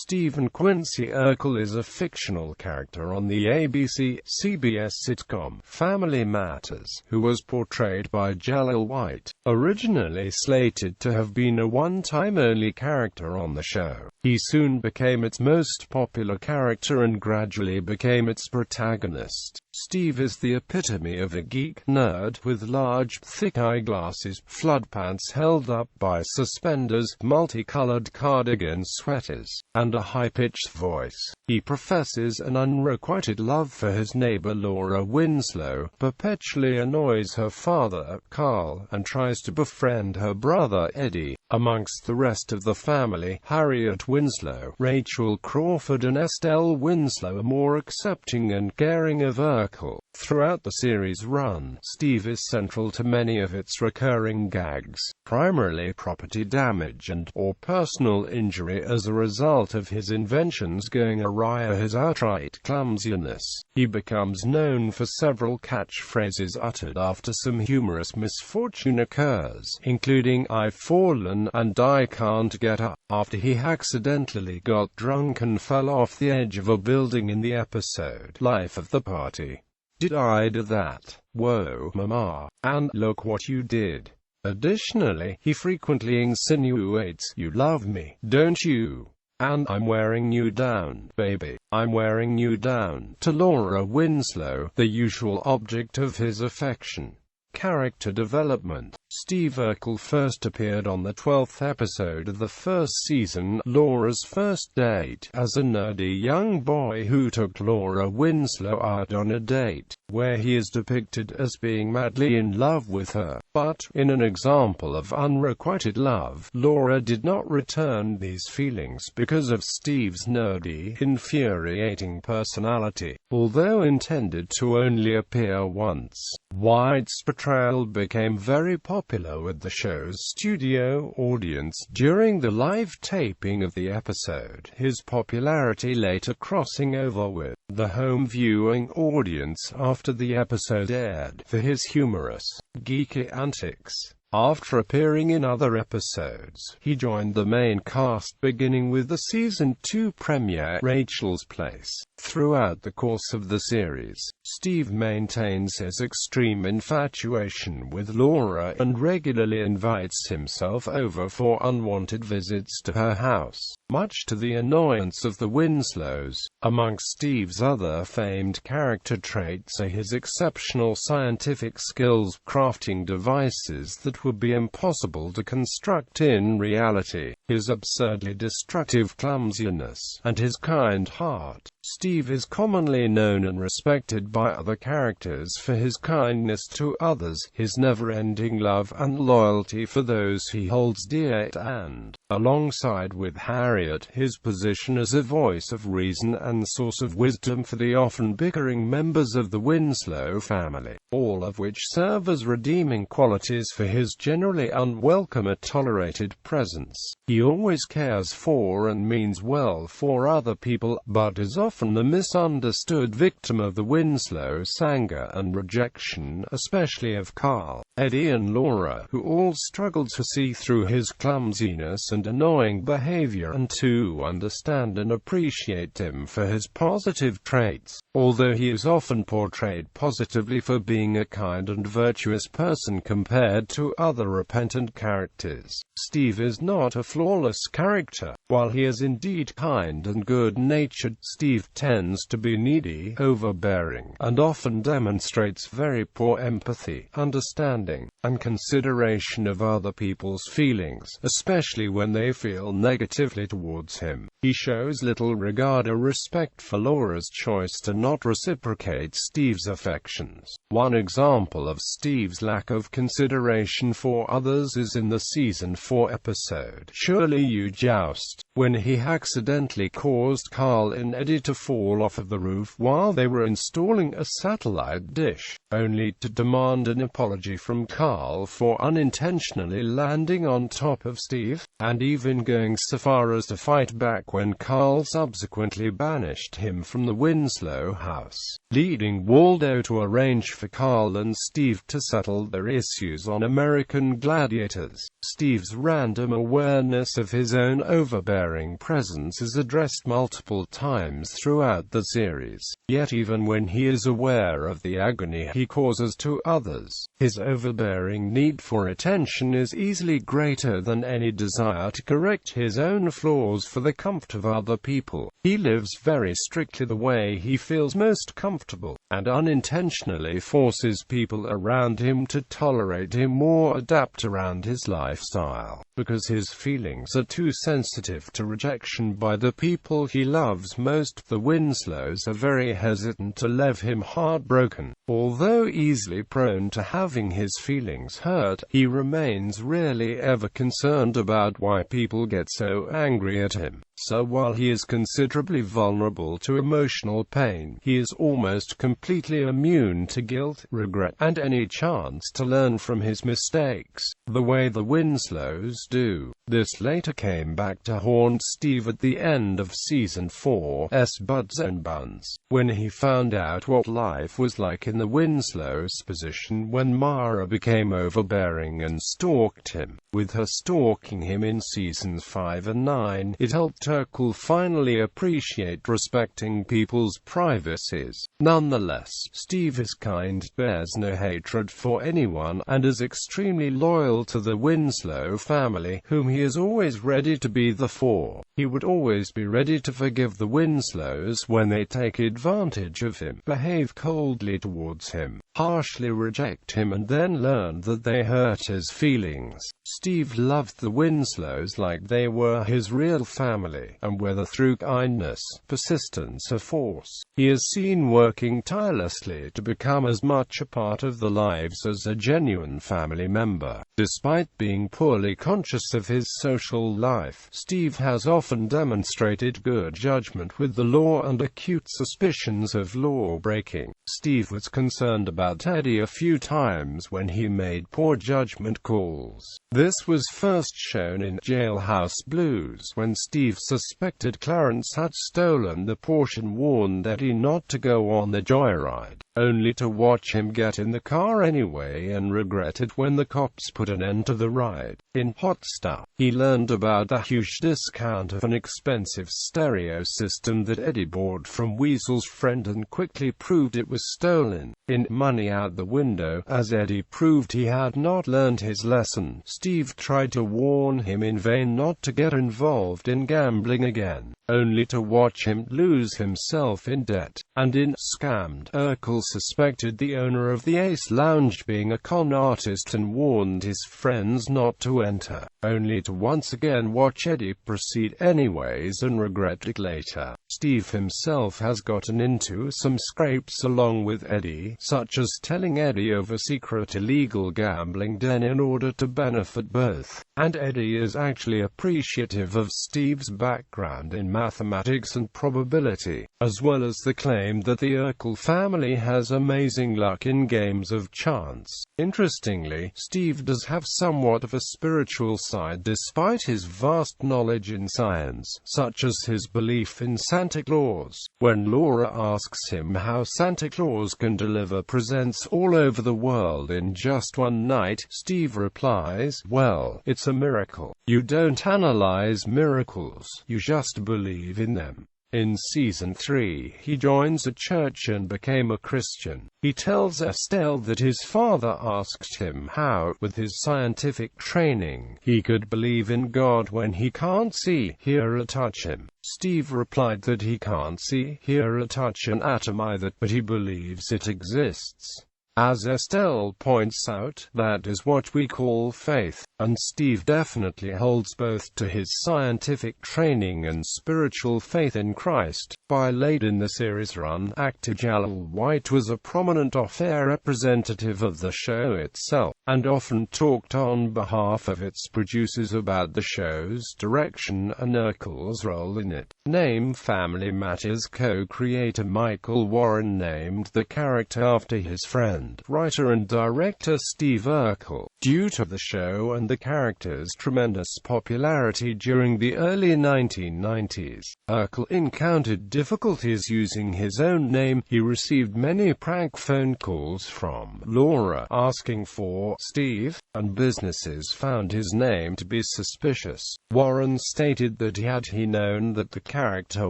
Steve and Quincy Urkel is a fictional character on the ABC-CBS sitcom Family Matters, who was portrayed by Jaleel White, originally slated to have been a one-time-only character on the show. He soon became its most popular character and gradually became its protagonist. Steve is the epitome of a geek nerd with large, thick eyeglasses, flood pants held up by suspenders, multicolored cardigan sweaters, and a high-pitched voice. He professes an unrequited love for his neighbor Laura Winslow, perpetually annoys her father, Carl, and tries to befriend her brother Eddie. Amongst the rest of the family, Harriet Winslow, Rachel Crawford and Estelle Winslow are more accepting and caring of Urkel. Throughout the series' run, Steve is central to many of its recurring gags, primarily property damage and/or personal injury as a result of his inventions going awry or his outright clumsiness. He becomes known for several catchphrases uttered after some humorous misfortune occurs, including "I've fallen" and "I can't get up," after he accidentally got drunk and fell off the edge of a building in the episode Life of the Party. "Did I do that? Whoa, mama," and "Look what you did." Additionally, he frequently insinuates, "You love me, don't you?" and "I'm wearing you down, baby, I'm wearing you down," to Laura Winslow, the usual object of his affection. Character development. Steve Urkel first appeared on the 12th episode of the first season, Laura's First Date, as a nerdy young boy who took Laura Winslow out on a date, where he is depicted as being madly in love with her. But, in an example of unrequited love, Laura did not return these feelings because of Steve's nerdy, infuriating personality. Although intended to only appear once, White's portrayal became very popular with the show's studio audience during the live taping of the episode, his popularity later crossing over with the home viewing audience after the episode aired, for his humorous, geeky antics. After appearing in other episodes, he joined the main cast beginning with the Season 2 premiere, Rachel's Place. Throughout the course of the series, Steve maintains his extreme infatuation with Laura and regularly invites himself over for unwanted visits to her house, much to the annoyance of the Winslows. Amongst Steve's other famed character traits are his exceptional scientific skills crafting devices that would be impossible to construct in reality, his absurdly destructive clumsiness, and his kind heart. Steve is commonly known and respected by other characters for his kindness to others, his never-ending love and loyalty for those he holds dear, and, alongside with Harriet, his position as a voice of reason and source of wisdom for the often bickering members of the Winslow family, all of which serve as redeeming qualities for his generally unwelcome or tolerated presence. He always cares for and means well for other people, but is often the misunderstood victim of the Winslows' anger and rejection, especially of Carl, Eddie and Laura, who all struggle to see through his clumsiness and annoying behavior and to understand and appreciate him for his positive traits. Although he is often portrayed positively for being a kind and virtuous person compared to other repentant characters, Steve is not a flawless character. While he is indeed kind and good-natured, Steve tends to be needy, overbearing, and often demonstrates very poor empathy, understanding, and consideration of other people's feelings, especially when they feel negatively towards him. He shows little regard or respect for Laura's choice to not reciprocate Steve's affections. One example of Steve's lack of consideration for others is in the Season 4 episode, Surely You Joust, when he accidentally caused Carl and Eddie to fall off of the roof while they were installing a satellite dish, only to demand an apology from on Carl for unintentionally landing on top of Steve, and even going so far as to fight back when Carl subsequently banished him from the Winslow house, leading Waldo to arrange for Carl and Steve to settle their issues on American Gladiators. Steve's random awareness of his own overbearing presence is addressed multiple times throughout the series, yet even when he is aware of the agony he causes to others, his overbearing need for attention is easily greater than any desire to correct his own flaws for the comfort of other people. He lives very strictly the way he feels most comfortable, and unintentionally forces people around him to tolerate him or adapt around his lifestyle, because his feelings are too sensitive to rejection by the people he loves most. The Winslows are very hesitant to leave him heartbroken. Although easily prone to having his feelings hurt, he remains rarely ever concerned about why people get so angry at him. So while he is considerably vulnerable to emotional pain, he is almost completely immune to guilt, regret, and any chance to learn from his mistakes, the way the Winslows do. This later came back to haunt Steve at the end of Season 4's Buds and Buns, when he found out what life was like in the Winslows' position when Mara became overbearing and stalked him. With her stalking him in Seasons 5 and 9, it helped Urkel finally appreciate respecting people's privacies. Nonetheless, Steve is kind, bears no hatred for anyone, and is extremely loyal to the Winslow family, whom he is always ready to be there for. He would always be ready to forgive the Winslows when they take advantage of him, behave coldly towards him, harshly reject him, and then learn that they hurt his feelings. Steve loved the Winslows like they were his real family, and whether through kindness, persistence, or force, he is seen working tirelessly to become as much a part of the lives as a genuine family member. Despite being poorly conscious of his social life, Steve has often demonstrated good judgment with the law and acute suspicions of law-breaking. Steve was concerned about Eddie a few times when he made poor judgment calls. This was first shown in Jailhouse Blues, when Steve suspected Clarence had stolen the Porsche and warned Eddie not to go on the joyride, only to watch him get in the car anyway and regret it when the cops put an end to the ride. In Hot Stuff, he learned about the huge discount of an expensive stereo system that Eddie bought from Weasel's friend and quickly proved it was stolen. In Money Out the Window, as Eddie proved he had not learned his lesson, Steve tried to warn him in vain not to get involved in gambling again, only to watch him lose himself in debt. And in Scammed, Urkel suspected the owner of the Ace Lounge being a con artist and warned his friends not to enter, only to once again watch Eddie proceed anyways and regret it later. Steve himself has gotten into some scrapes along with Eddie, such as telling Eddie of a secret illegal gambling den in order to benefit both, and Eddie is actually appreciative of Steve's background in mathematics and probability, as well as the claim that the Urkel family has amazing luck in games of chance. Interestingly, Steve does have somewhat of a spiritual side despite his vast knowledge in science, such as his belief in Santa Claus. When Laura asks him how Santa Claus can deliver presents all over the world in just one night, Steve replies, "Well, it's a miracle. You don't analyze miracles, you just believe in them." In Season 3, he joins a church and became a Christian. He tells Estelle that his father asked him how, with his scientific training, he could believe in God when he can't see, hear or touch him. Steve replied that he can't see, hear or touch an atom either, but he believes it exists. As Estelle points out, that is what we call faith, and Steve definitely holds both to his scientific training and spiritual faith in Christ. By late in the series run, actor Jaleel White was a prominent off-air representative of the show itself, and often talked on behalf of its producers about the show's direction and Urkel's role in it. name Family Matters co-creator Michael Warren named the character after his friend, writer and director Steve Urkel. Due to the show and the character's tremendous popularity during the early 1990s, Urkel encountered difficulties using his own name. He received many prank phone calls from Laura asking for Steve, and businesses found his name to be suspicious. Warren stated that had he known that the character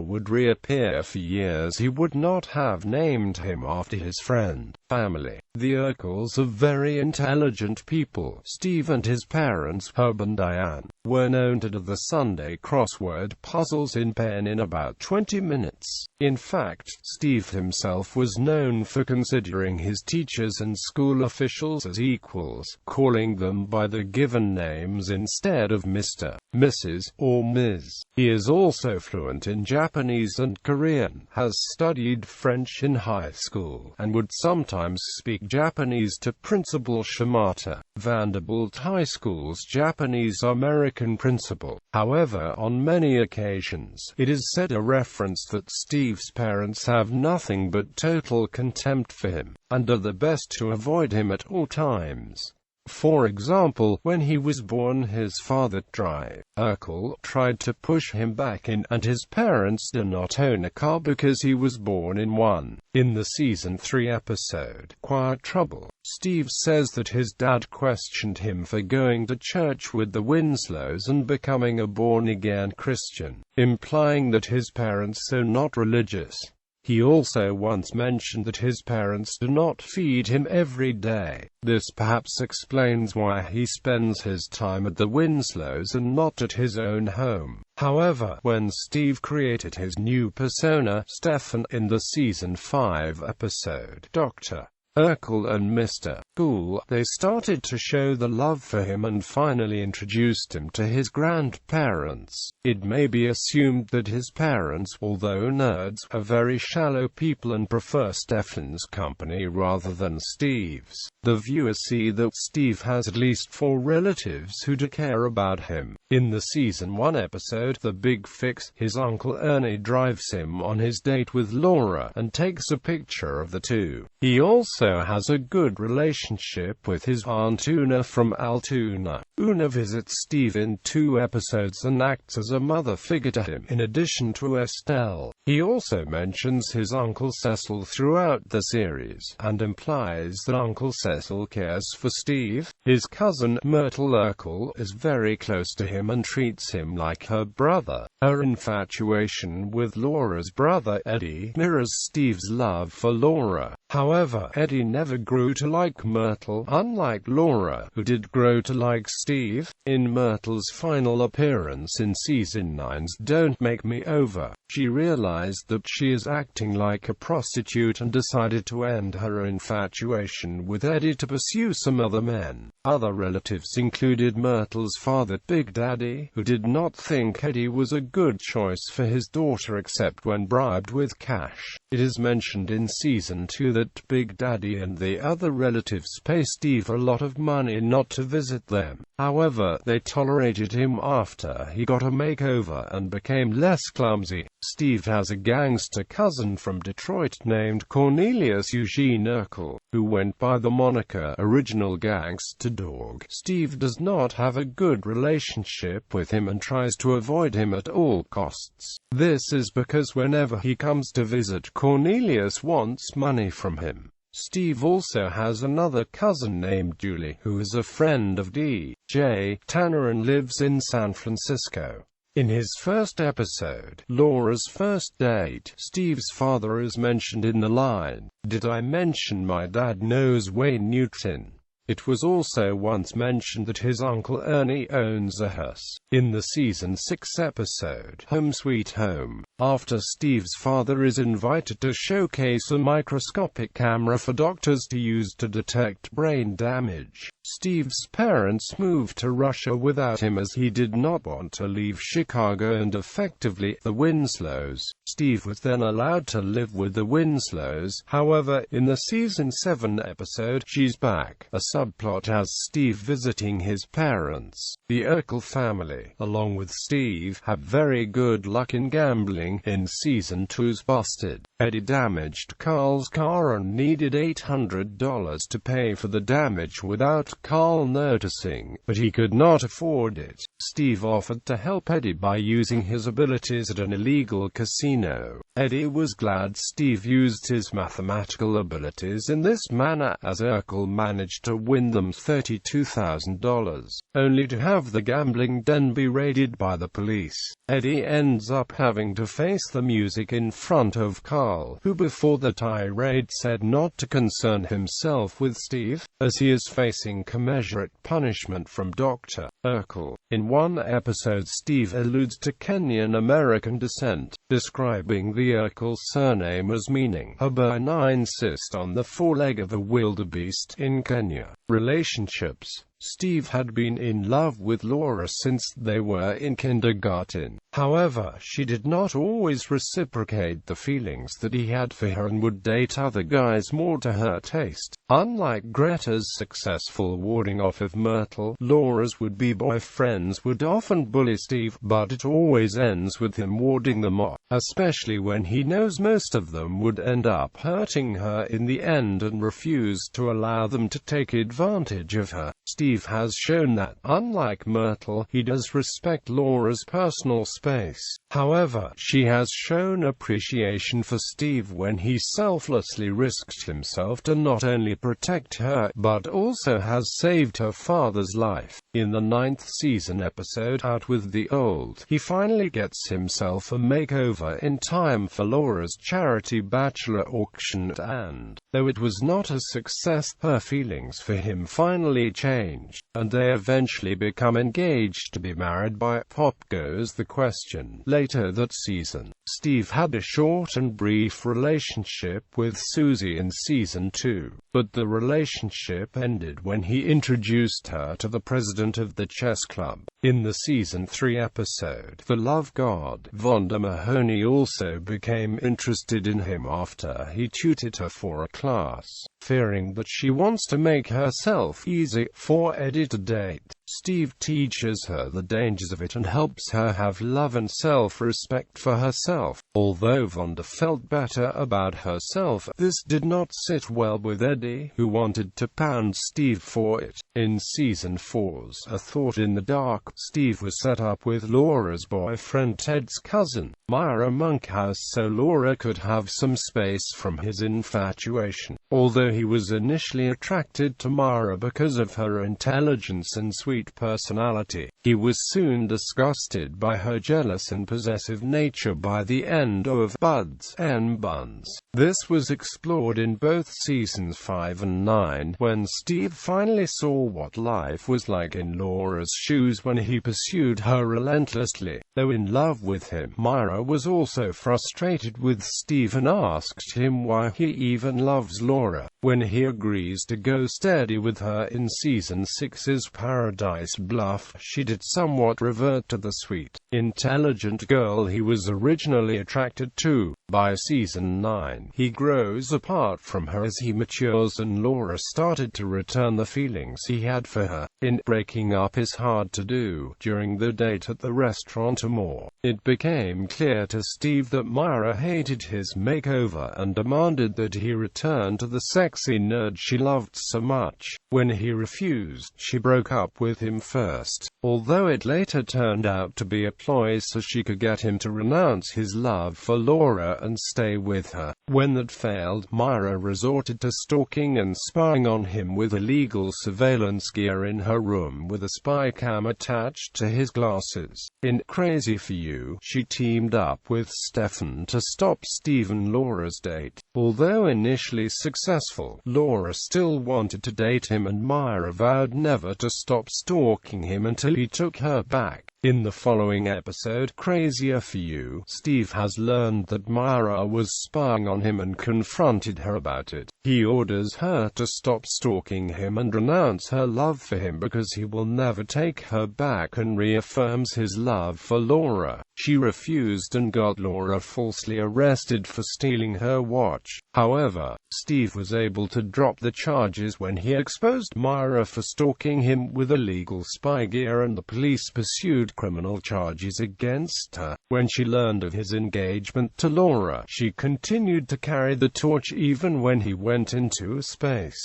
would reappear for years, he would not have named him after his friend. Family. The Urkels are very intelligent people. Steve and his parents, Herb and Diane, were known to do the Sunday crossword puzzles in pen in about 20 minutes. In fact, Steve himself was known for considering his teachers and school officials as equals, calling them by their given names instead of Mr., Mrs., or Ms. He is also fluent in Japanese and Korean, has studied French in high school, and would sometimes speak Japanese to Principal Shimata, Vanderbilt High School's Japanese-American principal. However, on many occasions, it is said a reference that Steve's parents have nothing but total contempt for him, and are the best to avoid him at all times. For example, when he was born, his father Urkel tried to push him back in, and his parents did not own a car because he was born in one. In the season 3 episode, Quiet Trouble, Steve says that his dad questioned him for going to church with the Winslows and becoming a born-again Christian, implying that his parents are not religious. He also once mentioned that his parents do not feed him every day. This perhaps explains why he spends his time at the Winslows and not at his own home. However, when Steve created his new persona, Stefan, in the season 5 episode, Dr. Urkel and Mr. Cool, they started to show the love for him and finally introduced him to his grandparents. It may be assumed that his parents, although nerds, are very shallow people and prefer Stefan's company rather than Steve's. The viewers see that Steve has at least 4 relatives who do care about him. In the season 1 episode, The Big Fix, his uncle Ernie drives him on his date with Laura and takes a picture of the two. He also has a good relationship with his aunt Una from Altoona. Una visits Steve in 2 episodes and acts as a mother figure to him, in addition to Estelle. He also mentions his Uncle Cecil throughout the series, and implies that Uncle Cecil cares for Steve. His cousin, Myrtle Urkel, is very close to him and treats him like her brother. Her infatuation with Laura's brother Eddie mirrors Steve's love for Laura. However, Eddie never grew to like Myrtle, unlike Laura, who did grow to like Steve. In Myrtle's final appearance in season 9's Don't Make Me Over, she realized that she is acting like a prostitute and decided to end her infatuation with Eddie to pursue some other men. Other relatives included Myrtle's father, Big Daddy, who did not think Eddie was a good choice for his daughter except when bribed with cash. It is mentioned in season 2 that Big Daddy and the other relatives pay Steve a lot of money not to visit them. However, they tolerated him after he got a makeover and became less clumsy. Steve has a gangster cousin from Detroit named Cornelius Eugene Urkel, who went by the moniker Original Gangster Dog. Steve does not have a good relationship with him and tries to avoid him at all costs. This is because whenever he comes to visit, Cornelius wants money from him. Steve also has another cousin named Julie, who is a friend of DJ Tanner and lives in San Francisco. In his first episode, Laura's First Date, Steve's father is mentioned in the line, "Did I mention my dad knows Wayne Newton?" It was also once mentioned that his uncle Ernie owns a hearse. In the season 6 episode, Home Sweet Home, after Steve's father is invited to showcase a microscopic camera for doctors to use to detect brain damage, Steve's parents moved to Russia without him as he did not want to leave Chicago and effectively the Winslows. Steve was then allowed to live with the Winslows. However, in the season 7 episode, She's Back, a subplot has Steve visiting his parents. The Urkel family, along with Steve, have very good luck in gambling. In season 2's Busted, Eddie damaged Carl's car and needed $800 to pay for the damage without Carl noticing, but he could not afford it. Steve offered to help Eddie by using his abilities at an illegal casino. Eddie was glad Steve used his mathematical abilities in this manner, as Urkel managed to win them $32,000, only to have the gambling den be raided by the police. Eddie ends up having to face the music in front of Carl, who before the tirade said not to concern himself with Steve, as he is facing commensurate punishment from Dr. Urkel. In one episode, Steve alludes to Kenyan-American descent, describing the Urkel surname as meaning a benign cyst on the foreleg of a wildebeest in Kenya. Relationships. Steve had been in love with Laura since they were in kindergarten. However, she did not always reciprocate the feelings that he had for her and would date other guys more to her taste. Unlike Greta's successful warding off of Myrtle, Laura's would-be boyfriends would often bully Steve, but it always ends with him warding them off, especially when he knows most of them would end up hurting her in the end and refused to allow them to take advantage of her. Steve has shown that, unlike Myrtle, he does respect Laura's personal space. However, she has shown appreciation for Steve when he selflessly risked himself to not only protect her, but also has saved her father's life. In the 9th season episode, Out with the Old, he finally gets himself a makeover in time for Laura's charity bachelor auction, and, though it was not a success, her feelings for him finally changed, and they eventually become engaged to be married. By Pop Goes the Question. Later that season, Steve had a short and brief relationship with Susie in season 2, but the relationship ended when he introduced her to the president of the chess club. In the season 3 episode, The Love God, Vonda Mahoney also became interested in him after he tutored her for a class. Fearing that she wants to make herself easy for Eddie to date, Steve teaches her the dangers of it and helps her have love and self-respect for herself. Although Vonda felt better about herself, this did not sit well with Eddie, who wanted to pound Steve for it. In season 4's A Thought in the Dark, Steve was set up with Laura's boyfriend Ted's cousin, Myra Monkhouse, so Laura could have some space from his infatuation. Although he was initially attracted to Myra because of her intelligence and sweet personality, he was soon disgusted by her jealous and possessive nature by the end of Buds and Buns. This was explored in both seasons 5 and 9, when Steve finally saw what life was like in Laura's shoes when he pursued her relentlessly. Though in love with him, Myra was also frustrated with Steve and asked him why he even loves Laura. When he agrees to go steady with her in season 6's Paradise Bluff, she did somewhat revert to the sweet, intelligent girl he was originally attracted to. By season 9, he grows apart from her as he matures, and Laura started to return the feelings he had for her. In Breaking Up Is Hard to Do, during the date at the restaurant more, it became clear to Steve that Myra hated his makeover and demanded that he return to the sexy nerd she loved so much. When he refused, she broke up with him first, although it later turned out to be a ploy so she could get him to renounce his love for Laura and stay with her. When that failed, Myra resorted to stalking and spying on him with illegal surveillance gear in her room with a spy cam attached to his glasses. In Crazy for You, she teamed up with Stefan to stop Steve and Laura's date. Although initially successful, Laura still wanted to date him him, and Myra vowed never to stop stalking him until he took her back. In the following episode, Crazier for You, Steve has learned that Myra was spying on him and confronted her about it. He orders her to stop stalking him and renounce her love for him because he will never take her back, and reaffirms his love for Laura. She refused and got Laura falsely arrested for stealing her watch. However, Steve was able to drop the charges when he exposed Myra for stalking him with illegal spy gear, and the police pursued criminal charges against her. When she learned of his engagement to Laura, she continued to carry the torch even when he went into space.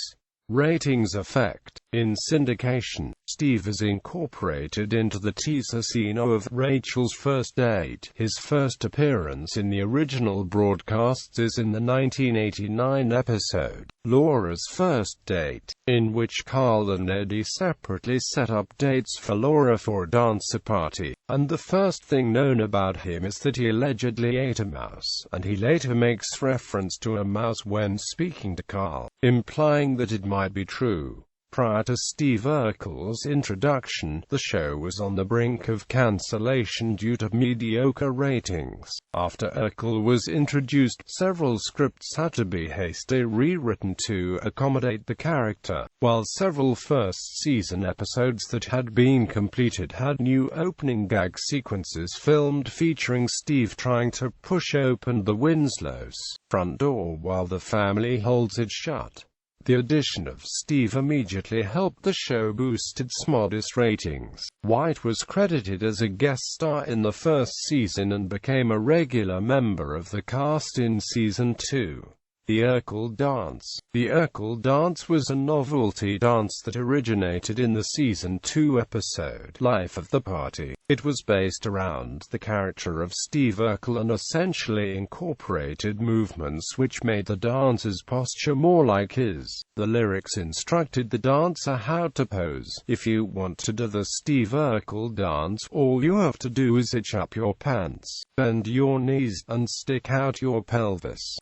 Ratings effect. In syndication, Steve is incorporated into the teaser scene of Rachel's First Date. His first appearance in the original broadcasts is in the 1989 episode, Laura's First Date, in which Carl and Eddie separately set up dates for Laura for a dancer party, and the first thing known about him is that he allegedly ate a mouse, and he later makes reference to a mouse when speaking to Carl, implying that it might be true. Prior to Steve Urkel's introduction, the show was on the brink of cancellation due to mediocre ratings. After Urkel was introduced, several scripts had to be hastily rewritten to accommodate the character, while several first-season episodes that had been completed had new opening gag sequences filmed featuring Steve trying to push open the Winslows' front door while the family holds it shut. The addition of Steve immediately helped the show boost its modest ratings. White was credited as a guest star in the first season and became a regular member of the cast in Season 2. The Urkel Dance. The Urkel Dance was a novelty dance that originated in the Season 2 episode, Life of the Party. It was based around the character of Steve Urkel and essentially incorporated movements which made the dancer's posture more like his. The lyrics instructed the dancer how to pose. If you want to do the Steve Urkel dance, all you have to do is hitch up your pants, bend your knees, and stick out your pelvis.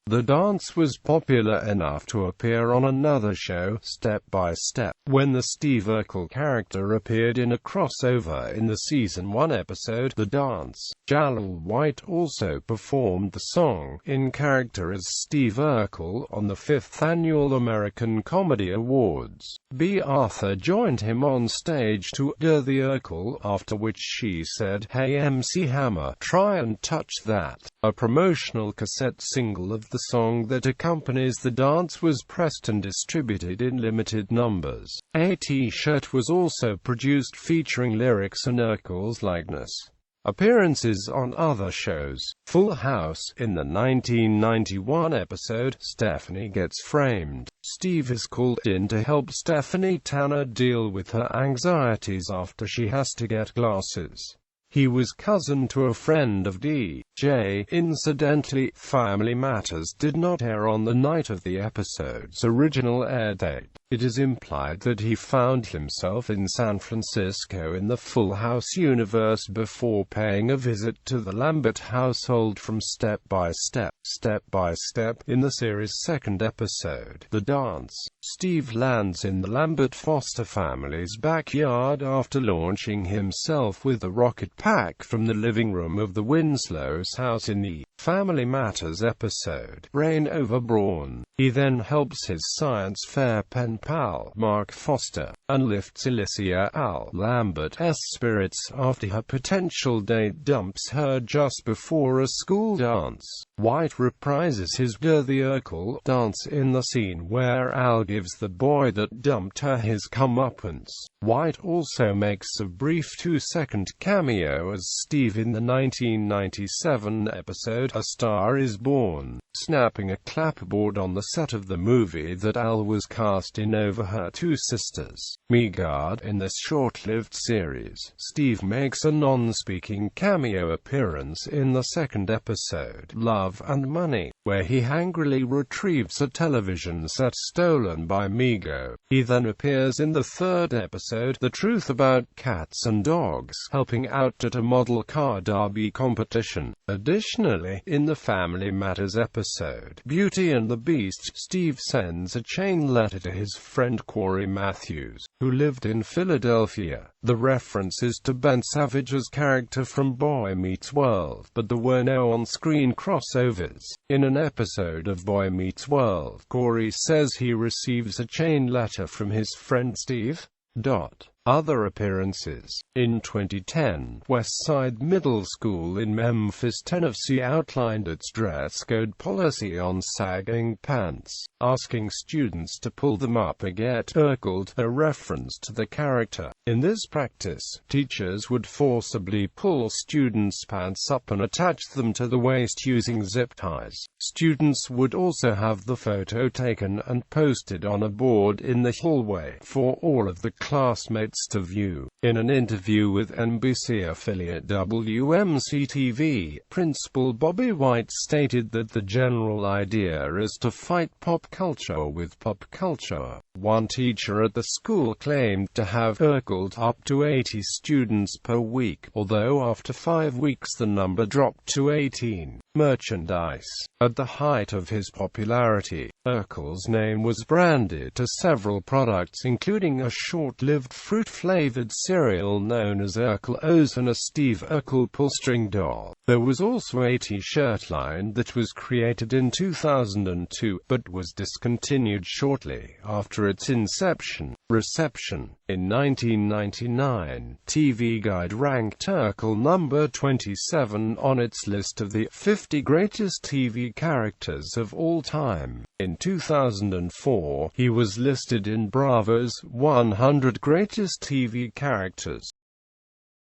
The dance was popular enough to appear on another show, Step by Step, when the Steve Urkel character appeared in a crossover in the Season 1 episode, The Dance. Jaleel White also performed the song, in character as Steve Urkel, on the 5th Annual American Comedy Awards. B. Arthur joined him on stage to do the Urkel, after which she said, "Hey MC Hammer, try and touch that." A promotional cassette single of the song that accompanies the dance was pressed and distributed in limited numbers. A t-shirt was also produced featuring lyrics and Urkel's likeness. Appearances on other shows. Full House. In the 1991 episode, Stephanie Gets Framed, Steve is called in to help Stephanie Tanner deal with her anxieties after she has to get glasses. He was cousin to a friend of DJ. Incidentally, Family Matters did not air on the night of the episode's original air date. It is implied that he found himself in San Francisco in the Full House universe before paying a visit to the Lambert household from Step by Step. In the series' second episode, The Dance, Steve lands in the Lambert foster family's backyard after launching himself with a rocket pack from the living room of the Winslows' house in the Family Matters episode, Brain Over Brawn. He then helps his science fair pen pal, Mark Foster, and lifts Alicia Al Lambert's spirits after her potential date dumps her just before a school dance. White reprises his Do the Urkel dance in the scene where Al gives the boy that dumped her his comeuppance. White also makes a brief 2-second cameo as Steve in the 1997 episode A Star is Born, snapping a clapboard on the set of the movie that Al was cast in over her two sisters. Megard. In this short-lived series, Steve makes a non-speaking cameo appearance in the second episode, Love and Money. where he angrily retrieves a television set stolen by Migo. He then appears in the third episode, The Truth About Cats and Dogs, helping out at a model car derby competition. Additionally, in the Family Matters episode, Beauty and the Beast, Steve sends a chain letter to his friend Corey Matthews, who lived in Philadelphia. The reference is to Ben Savage's character from Boy Meets World, but there were no on-screen crossovers. In an episode of Boy Meets World, Corey says he receives a chain letter from his friend Steve. Other appearances. In 2010, Westside Middle School in Memphis, Tennessee outlined its dress code policy on sagging pants, asking students to pull them up and get Urkel, a reference to the character. In this practice, teachers would forcibly pull students' pants up and attach them to the waist using zip ties. Students would also have the photo taken and posted on a board in the hallway for all of the classmates to view. In an interview with NBC affiliate WMC-TV, Principal Bobby White stated that the general idea is to fight pop culture with pop culture. One teacher at the school claimed to have Urkel up to 80 students per week, although after 5 weeks the number dropped to 18. Merchandise. At the height of his popularity, Urkel's name was branded to several products, including a short-lived fruit-flavored cereal known as Urkel O's and a Steve Urkel pull-string doll. There was also a t-shirt line that was created in 2002, but was discontinued shortly after its inception. Reception. In 1999, TV Guide ranked Urkel number 27 on its list of the 50 greatest TV characters of all time. In 2004, he was listed in Bravo's 100 greatest TV characters.